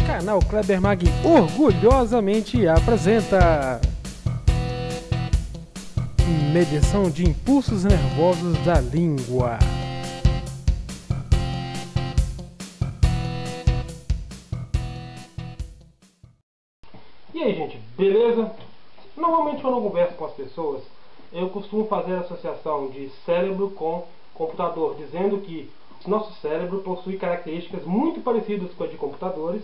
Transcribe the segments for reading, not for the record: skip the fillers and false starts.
Canal Kleber Mag orgulhosamente apresenta medição de impulsos nervosos da língua. E aí, gente, beleza? Normalmente quando eu converso com as pessoas, eu costumo fazer a associação de cérebro com computador, dizendo que o nosso cérebro possui características muito parecidas com as de computadores.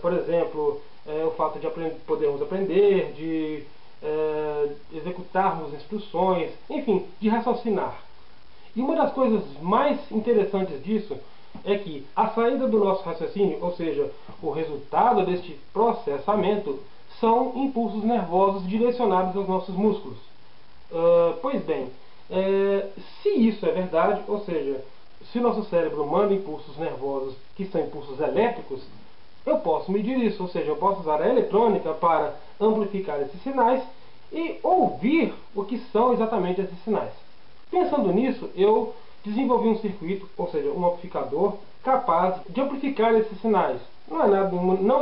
Por exemplo, o fato de podermos aprender, de executarmos instruções, enfim, de raciocinar. E uma das coisas mais interessantes disso é que a saída do nosso raciocínio, ou seja, o resultado deste processamento, são impulsos nervosos direcionados aos nossos músculos. Pois bem, se isso é verdade, ou seja, se o nosso cérebro manda impulsos nervosos que são impulsos elétricos, eu posso medir isso, ou seja, eu posso usar a eletrônica para amplificar esses sinais e ouvir o que são exatamente esses sinais. Pensando nisso, eu desenvolvi um circuito, ou seja, um amplificador capaz de amplificar esses sinais. Não é nada,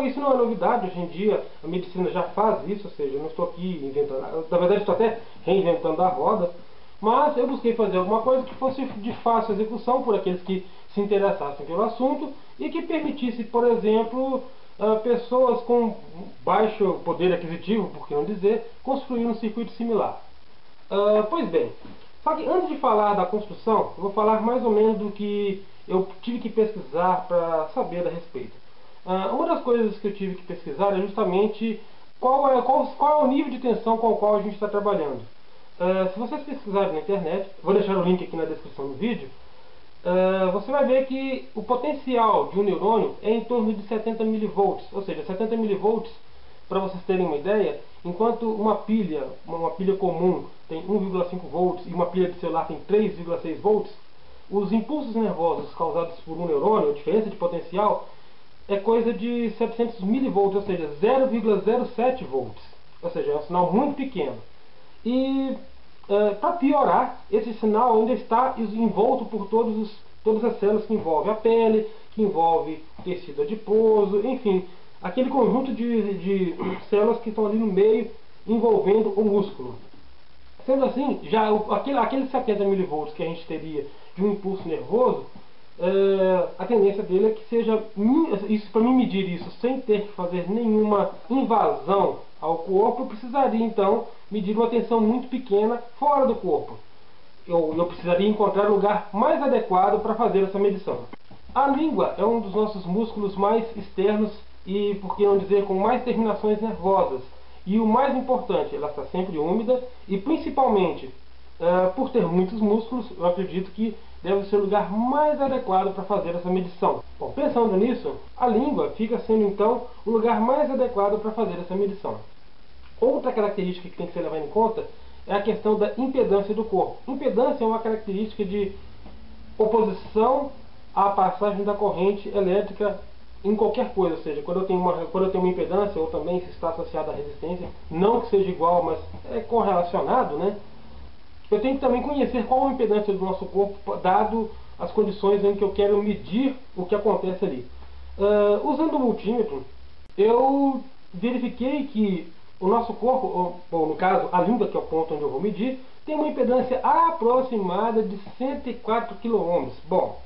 isso não é novidade, hoje em dia a medicina já faz isso, ou seja, eu não estou aqui inventando, na verdade estou até reinventando a roda, mas eu busquei fazer alguma coisa que fosse de fácil execução por aqueles que se interessassem pelo assunto e que permitisse, por exemplo, pessoas com baixo poder aquisitivo, por que não dizer, construir um circuito similar. Pois bem, só que antes de falar da construção, eu vou falar mais ou menos do que eu tive que pesquisar para saber a respeito. Uma das coisas que eu tive que pesquisar é justamente qual é o nível de tensão com o qual a gente está trabalhando. Se vocês pesquisarem na internet, vou deixar o link aqui na descrição do vídeo, você vai ver que o potencial de um neurônio é em torno de 70 mV, ou seja, 70 mV, para vocês terem uma ideia, enquanto uma pilha comum tem 1,5 volts e uma pilha de celular tem 3,6 volts, os impulsos nervosos causados por um neurônio, a diferença de potencial, é coisa de 700 mV, ou seja, 0,07 volts, ou seja, é um sinal muito pequeno. E para piorar, esse sinal ainda está envolto por todas as células que envolvem a pele, que envolve tecido adiposo, enfim, aquele conjunto de células que estão ali no meio envolvendo o músculo. Sendo assim, já aqueles 70 mV que a gente teria de um impulso nervoso, a tendência dele é que seja, isso para mim medir isso sem ter que fazer nenhuma invasão ao corpo, eu precisaria então medir uma tensão muito pequena fora do corpo. Eu precisaria encontrar o lugar mais adequado para fazer essa medição. A língua é um dos nossos músculos mais externos e, por que não dizer, com mais terminações nervosas. E o mais importante, ela está sempre úmida e, principalmente, por ter muitos músculos, eu acredito que deve ser o lugar mais adequado para fazer essa medição. Bom, pensando nisso, a língua fica sendo então o lugar mais adequado para fazer essa medição. Outra característica que tem que ser levada em conta é a questão da impedância do corpo. Impedância é uma característica de oposição à passagem da corrente elétrica em qualquer coisa, ou seja, quando eu tenho uma impedância, ou também se está associado à resistência, não que seja igual, mas é correlacionado, né? Eu tenho que também conhecer qual a impedância do nosso corpo, dado as condições em que eu quero medir o que acontece ali. Usando o multímetro, eu verifiquei que o nosso corpo, ou no caso a língua, que é o ponto onde eu vou medir, tem uma impedância aproximada de 104 kΩ. Bom,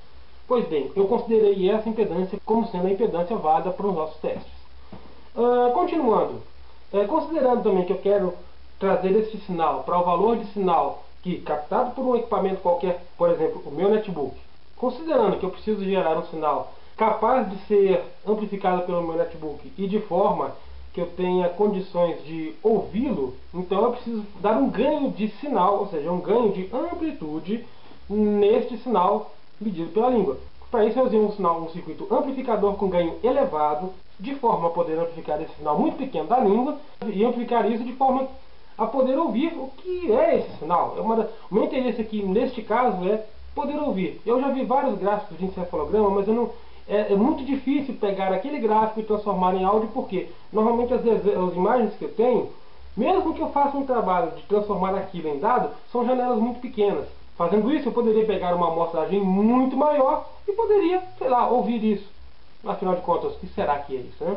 pois bem, eu considerei essa impedância como sendo a impedância válida para os nossos testes. Continuando, considerando também que eu quero trazer esse sinal para o valor de sinal que, captado por um equipamento qualquer, por exemplo, o meu netbook, considerando que eu preciso gerar um sinal capaz de ser amplificado pelo meu netbook e de forma que eu tenha condições de ouvi-lo, então eu preciso dar um ganho de sinal, ou seja, um ganho de amplitude neste sinal medido pela língua. Para isso eu usei um circuito amplificador com ganho elevado, de forma a poder amplificar esse sinal muito pequeno da língua e amplificar isso de forma a poder ouvir o que é esse sinal. O meu interesse aqui, neste caso, é poder ouvir. Eu já vi vários gráficos de encefalograma, mas é muito difícil pegar aquele gráfico e transformar em áudio, porque normalmente as imagens que eu tenho, mesmo que eu faça um trabalho de transformar aquilo em dado, são janelas muito pequenas. Fazendo isso, eu poderia pegar uma amostragem muito maior e poderia, sei lá, ouvir isso. Afinal de contas, o que será que é isso, né?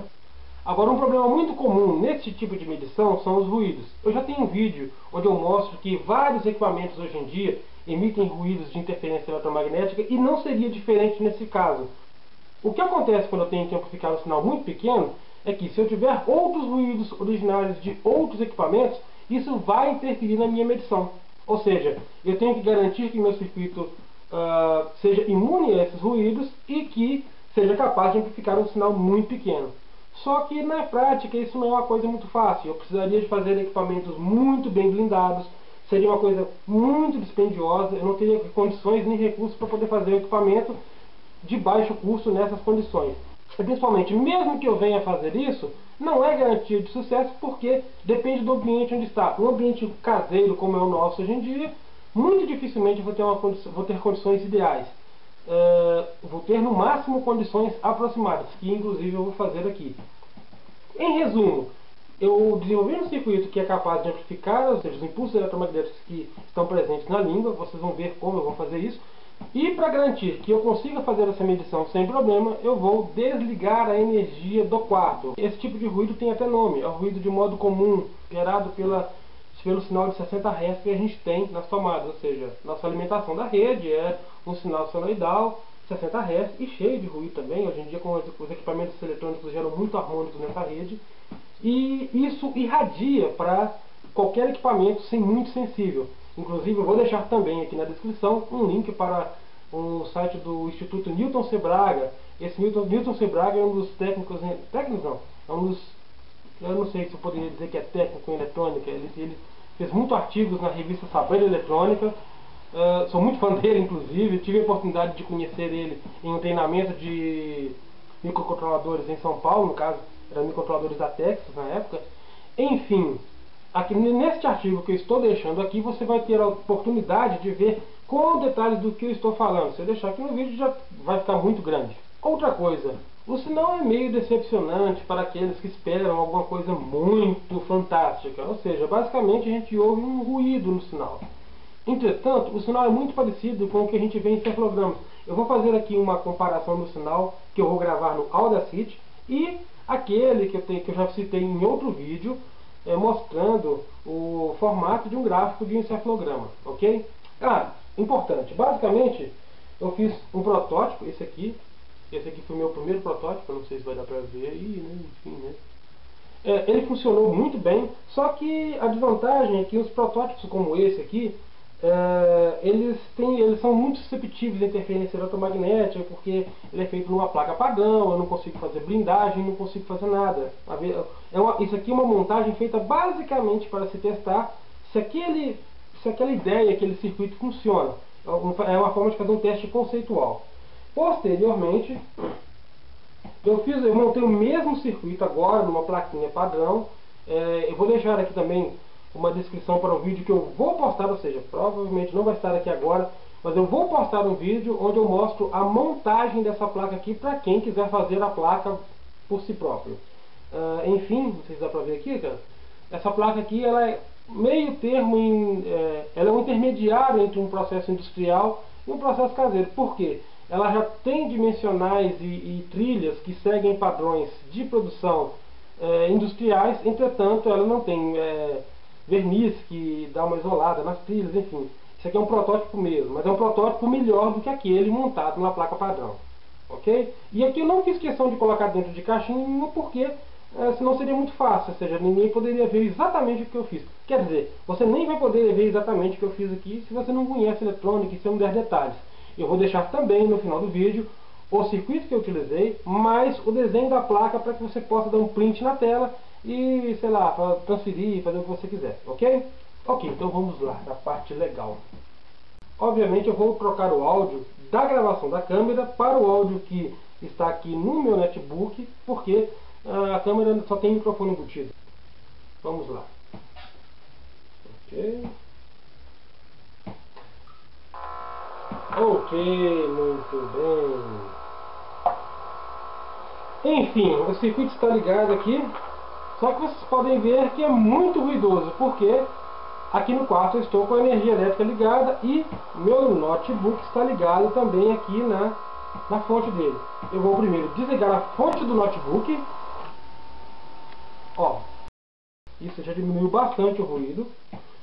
Agora, um problema muito comum nesse tipo de medição são os ruídos. Eu já tenho um vídeo onde eu mostro que vários equipamentos hoje em dia emitem ruídos de interferência eletromagnética e não seria diferente nesse caso. O que acontece quando eu tenho que amplificar um sinal muito pequeno é que, se eu tiver outros ruídos originários de outros equipamentos, isso vai interferir na minha medição. Ou seja, eu tenho que garantir que meu circuito seja imune a esses ruídos e que seja capaz de amplificar um sinal muito pequeno. Só que na prática isso não é uma coisa muito fácil. Eu precisaria de fazer equipamentos muito bem blindados, seria uma coisa muito dispendiosa, eu não teria condições nem recursos para poder fazer um equipamento de baixo custo nessas condições. E principalmente, mesmo que eu venha fazer isso, não é garantia de sucesso, porque depende do ambiente onde está. Um ambiente caseiro como é o nosso hoje em dia, muito dificilmente vou ter condições ideais. Vou ter no máximo condições aproximadas, que inclusive eu vou fazer aqui. Em resumo, eu desenvolvi um circuito que é capaz de amplificar, ou seja, os impulsos eletromagnéticos que estão presentes na língua. Vocês vão ver como eu vou fazer isso. E para garantir que eu consiga fazer essa medição sem problema, eu vou desligar a energia do quarto. Esse tipo de ruído tem até nome, é o ruído de modo comum, gerado pelo sinal de 60 Hz que a gente tem nas tomadas. Ou seja, nossa alimentação da rede é um sinal sonoidal 60 Hz e cheio de ruído também. Hoje em dia, com os equipamentos eletrônicos geram muito harmônicos nessa rede, e isso irradia para qualquer equipamento sem muito sensível. Inclusive, eu vou deixar também aqui na descrição um link para um site do Instituto Newton C. Braga. Esse Newton C. Braga é um dos técnicos não, é um dos, eu não sei se eu poderia dizer que é técnico em eletrônica. Ele fez muitos artigos na revista Saber Eletrônica. Sou muito fã dele, inclusive. Tive a oportunidade de conhecer ele em um treinamento de microcontroladores em São Paulo, no caso, eram microcontroladores da Texas na época. Enfim, aqui neste artigo que eu estou deixando aqui, você vai ter a oportunidade de ver com detalhes do que eu estou falando. Se eu deixar aqui no vídeo, já vai ficar muito grande. Outra coisa, o sinal é meio decepcionante para aqueles que esperam alguma coisa muito fantástica. Ou seja, basicamente a gente ouve um ruído no sinal. Entretanto, o sinal é muito parecido com o que a gente vê em cefalogramas. Eu vou fazer aqui uma comparação do sinal que eu vou gravar no Audacity e aquele que eu já citei em outro vídeo, mostrando o formato de um gráfico de encefalograma, ok? Importante, basicamente eu fiz um protótipo, esse aqui foi o meu primeiro protótipo, não sei se vai dar pra ver aí, né? Enfim, né? Ele funcionou muito bem, só que a desvantagem é que os protótipos como esse aqui, eles são muito susceptíveis à interferência eletromagnética, porque ele é feito numa placa padrão. Eu não consigo fazer blindagem, não consigo fazer nada. Isso aqui é uma montagem feita basicamente para se testar se aquela ideia, aquele circuito funciona. É uma forma de fazer um teste conceitual. Posteriormente, eu montei o mesmo circuito agora numa plaquinha padrão. Eu vou deixar aqui também uma descrição para o vídeo que eu vou postar, ou seja, provavelmente não vai estar aqui agora, mas eu vou postar um vídeo onde eu mostro a montagem dessa placa aqui para quem quiser fazer a placa por si próprio. Enfim, não sei se dá para ver aqui, cara. Essa placa aqui, ela é meio termo, ela é um intermediário entre um processo industrial e um processo caseiro. Por quê? Ela já tem dimensionais e trilhas que seguem padrões de produção industriais. Entretanto, ela não tem verniz que dá uma isolada nas trilhas, enfim. Isso aqui é um protótipo mesmo, mas é um protótipo melhor do que aquele montado na placa padrão, ok? E aqui eu não fiz questão de colocar dentro de caixinha, porque senão seria muito fácil, ou seja, ninguém poderia ver exatamente o que eu fiz. Quer dizer, você nem vai poder ver exatamente o que eu fiz aqui se você não conhece eletrônica e se eu não der detalhes. Eu vou deixar também no final do vídeo o circuito que eu utilizei, mais o desenho da placa para que você possa dar um print na tela e, sei lá, transferir, fazer o que você quiser, ok? Ok, então vamos lá, na parte legal. Obviamente eu vou trocar o áudio da gravação da câmera para o áudio que está aqui no meu netbook, porque a câmera só tem microfone embutido. Vamos lá. Ok. Ok, muito bem. Enfim, o circuito está ligado aqui. Só que vocês podem ver que é muito ruidoso, porque aqui no quarto eu estou com a energia elétrica ligada e meu notebook está ligado também aqui na na fonte dele. Eu vou primeiro desligar a fonte do notebook. Ó, isso já diminuiu bastante o ruído.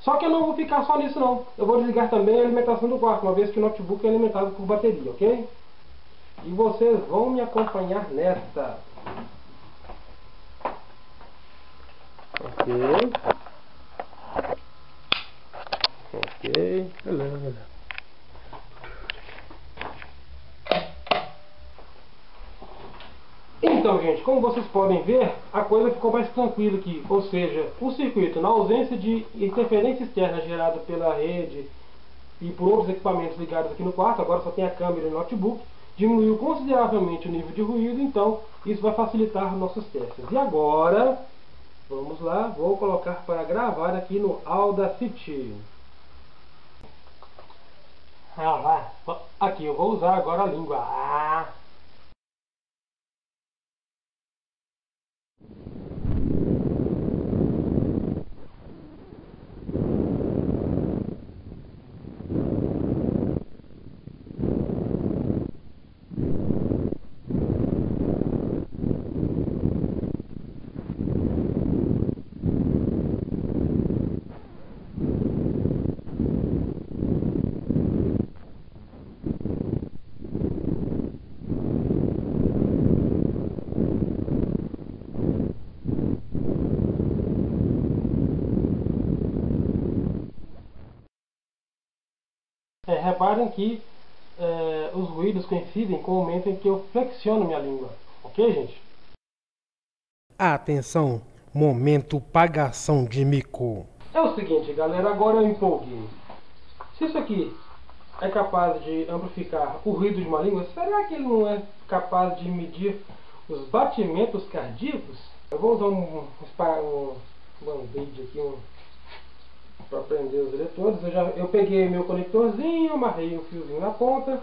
Só que eu não vou ficar só nisso não. Eu vou desligar também a alimentação do quarto, uma vez que o notebook é alimentado por bateria, ok? E vocês vão me acompanhar nesta. Ok. Ok. Beleza. Então, gente, como vocês podem ver, a coisa ficou mais tranquila aqui. Ou seja, o circuito, na ausência de interferência externa gerada pela rede e por outros equipamentos ligados aqui no quarto, agora só tem a câmera e o notebook, diminuiu consideravelmente o nível de ruído, então isso vai facilitar nossos testes. E agora, vamos lá, vou colocar para gravar aqui no Audacity. Aqui, eu vou usar agora a língua. Reparem que os ruídos coincidem com o momento em que eu flexiono minha língua. Ok, gente? Atenção, momento pagação de mico. É o seguinte, galera, agora eu empolguei. Se isso aqui é capaz de amplificar o ruído de uma língua, será que ele não é capaz de medir os batimentos cardíacos? Eu vou usar um band-aid aqui para prender os eletrodos. Eu peguei meu conectorzinho, amarrei um fiozinho na ponta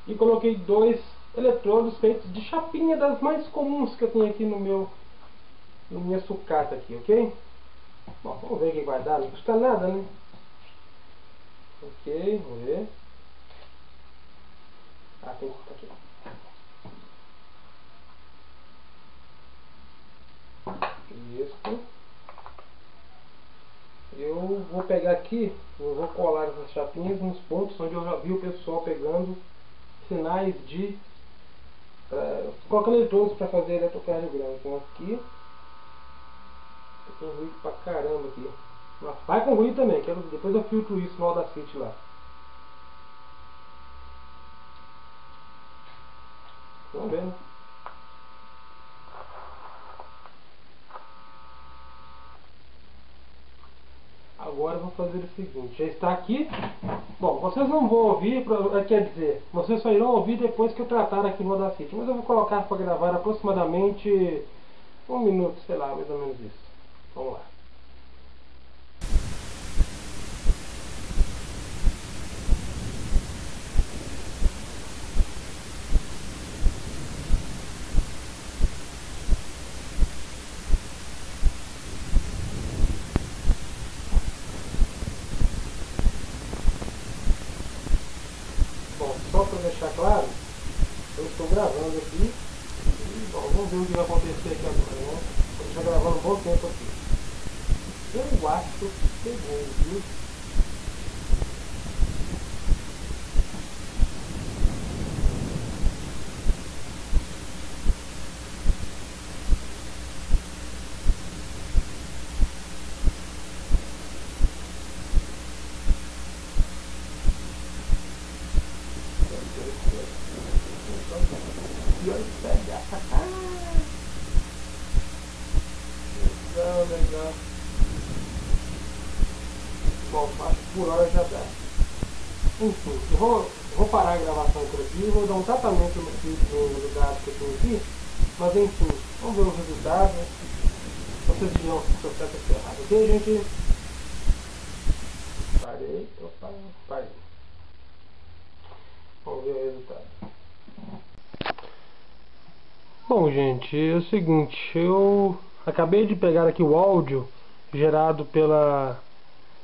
e coloquei 2 eletrodos feitos de chapinha das mais comuns que eu tenho aqui na minha sucata aqui, ok? Bom, vamos ver o que vai dar, não custa nada, né? Ok, vamos ver. Tem que estar aqui. Isso. Eu vou pegar aqui, eu vou colar essas chapinhas nos pontos onde eu já vi o pessoal pegando sinais de... colocando eletrodos para fazer eletrocardiograma. Então aqui, tem ruído pra caramba aqui. Mas vai com ruído também, depois eu filtro isso no Audacity lá. Vamos ver, né? Agora eu vou fazer o seguinte, já está aqui. Bom, vocês não vão ouvir, quer dizer, vocês só irão ouvir depois que eu tratar aqui no Audacity. Mas eu vou colocar para gravar aproximadamente 1 minuto, sei lá, mais ou menos isso. Vamos lá. Bom, só para deixar claro, eu estou gravando aqui. E, bom, vamos ver o que vai acontecer aqui agora, né? Eu estou gravando um bom tempo aqui. Eu acho que pegou, viu? Legal. Bom, acho que por hora já dá. Enfim, eu vou parar a gravação por aqui, vou dar um tratamento no filtro do dado que eu tenho aqui, mas enfim, vamos ver os resultados. Vocês dirão se eu estou errado, ok, gente? Parei. Vamos ver o resultado. Bom, gente, é o seguinte, eu acabei de pegar aqui o áudio gerado pela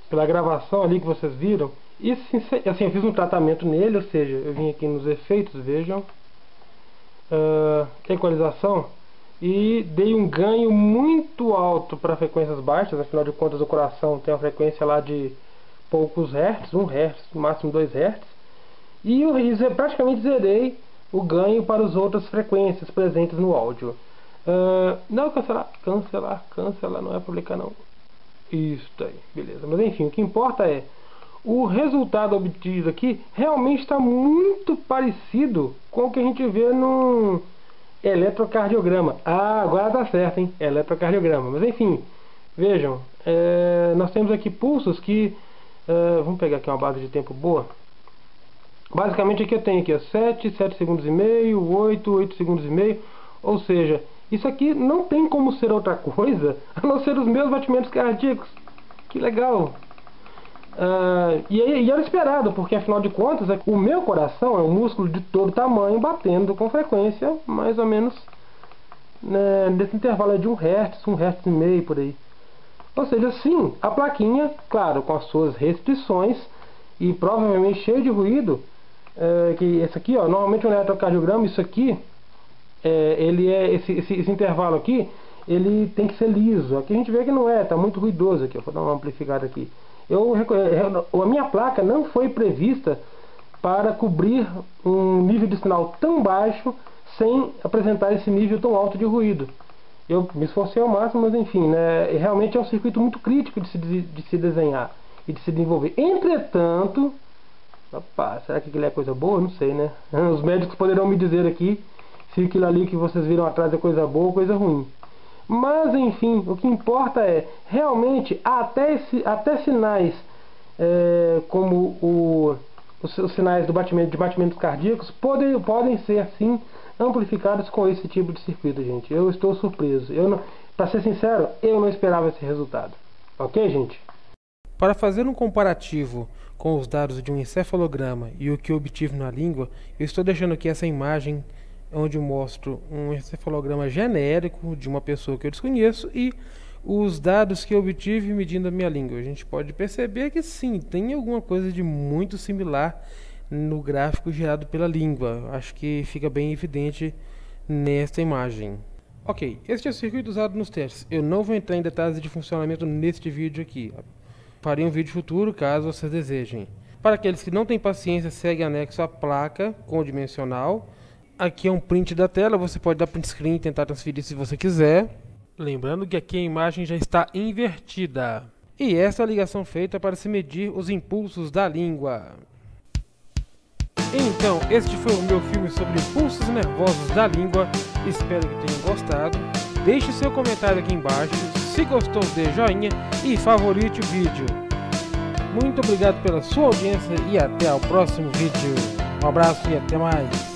gravação ali que vocês viram. E assim, eu fiz um tratamento nele, ou seja, eu vim aqui nos efeitos, vejam. equalização e dei um ganho muito alto para frequências baixas. Afinal de contas, o coração tem uma frequência lá de poucos hertz, 1 Hz, no máximo 2 Hz, e eu praticamente zerei o ganho para as outras frequências presentes no áudio. Não, cancelar, não é publicar não. Isso aí, beleza. Mas enfim, o que importa é o resultado obtido aqui realmente está muito parecido com o que a gente vê no eletrocardiograma. Agora dá certo, hein? Eletrocardiograma. Mas enfim, vejam, nós temos aqui pulsos que vamos pegar aqui uma base de tempo boa. Basicamente aqui eu tenho aqui 7 segundos e meio, 8 segundos e meio. Ou seja, isso aqui não tem como ser outra coisa a não ser os meus batimentos cardíacos. Que legal! E era esperado, porque afinal de contas o meu coração é um músculo de todo tamanho batendo com frequência mais ou menos nesse intervalo de 1 Hz, 1 Hz e meio por aí. Ou seja, sim, a plaquinha, claro, com as suas restrições e provavelmente cheio de ruído, que esse aqui, ó, normalmente um eletrocardiograma, isso aqui, esse intervalo aqui, ele tem que ser liso. Aqui a gente vê que não é, tá muito ruidoso aqui. Vou dar uma amplificada aqui. A minha placa não foi prevista para cobrir um nível de sinal tão baixo sem apresentar esse nível tão alto de ruído. Eu me esforcei ao máximo, mas enfim, né, realmente é um circuito muito crítico de se desenhar e de se desenvolver. Entretanto, opa, será que aquilo é coisa boa? Não sei, né? Os médicos poderão me dizer aqui se aquilo ali que vocês viram atrás é coisa boa ou coisa ruim. Mas enfim, o que importa é, realmente, até sinais como os sinais de batimentos cardíacos podem ser assim amplificados com esse tipo de circuito, gente. Eu estou surpreso. Para ser sincero, eu não esperava esse resultado. Ok, gente? Para fazer um comparativo com os dados de um encefalograma e o que eu obtive na língua, eu estou deixando aqui essa imagem onde eu mostro um encefalograma genérico de uma pessoa que eu desconheço e os dados que eu obtive medindo a minha língua. A gente pode perceber que sim, tem alguma coisa de muito similar no gráfico gerado pela língua. Acho que fica bem evidente nesta imagem. Ok, este é o circuito usado nos testes. Eu não vou entrar em detalhes de funcionamento neste vídeo aqui. Farei um vídeo futuro caso vocês desejem. Para aqueles que não têm paciência, segue anexo a placa com o dimensional. Aqui é um print da tela, você pode dar print screen e tentar transferir se você quiser. Lembrando que aqui a imagem já está invertida. E essa é a ligação feita para se medir os impulsos da língua. Então, este foi o meu filme sobre impulsos nervosos da língua. Espero que tenham gostado. Deixe seu comentário aqui embaixo. Se gostou, dê joinha e favorite o vídeo. Muito obrigado pela sua audiência e até o próximo vídeo. Um abraço e até mais.